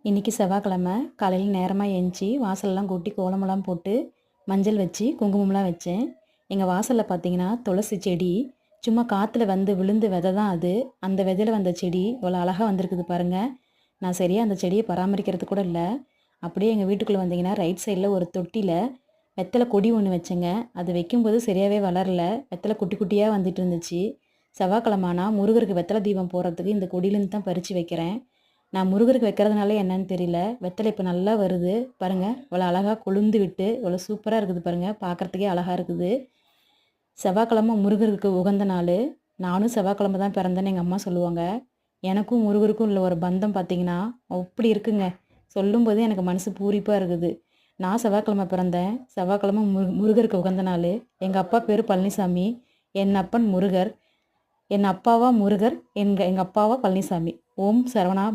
இன்றைக்கி செவ்வாய்க்கிழமை காலையில் நேரமாக எழுந்துச்சி வாசலெல்லாம் கூட்டி கோலமெல்லாம் போட்டு மஞ்சள் வச்சு குங்குமம்லாம் வச்சேன். எங்கள் வாசலில் பார்த்தீங்கன்னா துளசி செடி சும்மா காற்றுல வந்து விழுந்து விதை தான் அது. அந்த விதையில வந்த செடி இவ்வளோ அழகாக வந்திருக்குது பாருங்கள். நான் சரியாக அந்த செடியை பராமரிக்கிறது கூட இல்லை. அப்படியே எங்கள் வீட்டுக்குள்ளே வந்தீங்கன்னா ரைட் சைடில் ஒரு தொட்டியில் வெத்தலை கொடி ஒன்று வச்சேங்க. அது வைக்கும்போது சரியாகவே வளரல. வெத்தலை குட்டி குட்டியாக வந்துட்டு இருந்துச்சு. செவ்வாய்க்கிழமைனா முருகருக்கு வெத்தலை தீபம் போடுறதுக்கு இந்த கொடியிலேருந்து தான் பறித்து வைக்கிறேன். நான் முருகருக்கு வைக்கிறதுனால என்னன்னு தெரியல. வெத்தலை இப்போ நல்லா வருது பாருங்கள். இவ்வளோ அழகாக கொழுந்து விட்டு இவ்வளோ சூப்பராக இருக்குது பாருங்கள். பார்க்குறதுக்கே அழகாக இருக்குது. செவ்வாய்க்கிழமை முருகருக்கு உகந்த நாள். நானும் செவ்வாய்க்கிழமை தான் பிறந்தேன்னு எங்கள் அம்மா சொல்லுவாங்க. எனக்கும் முருகருக்கும் உள்ள ஒரு பந்தம் பார்த்திங்கன்னா அப்படி இருக்குங்க. சொல்லும்போது எனக்கு மனசு பூரிப்பாக இருக்குது. நான் செவ்வாய்க்கிழமை பிறந்தேன். செவ்வாய்க்கிழமை முருகருக்கு உகந்த நாள். எங்கள் அப்பா பேர் பழனிசாமி. என் அப்பன் முருகர். என் அப்பாவா முருகர், எங்கள் அப்பாவா பழனிசாமி. ஓம் சரவணா.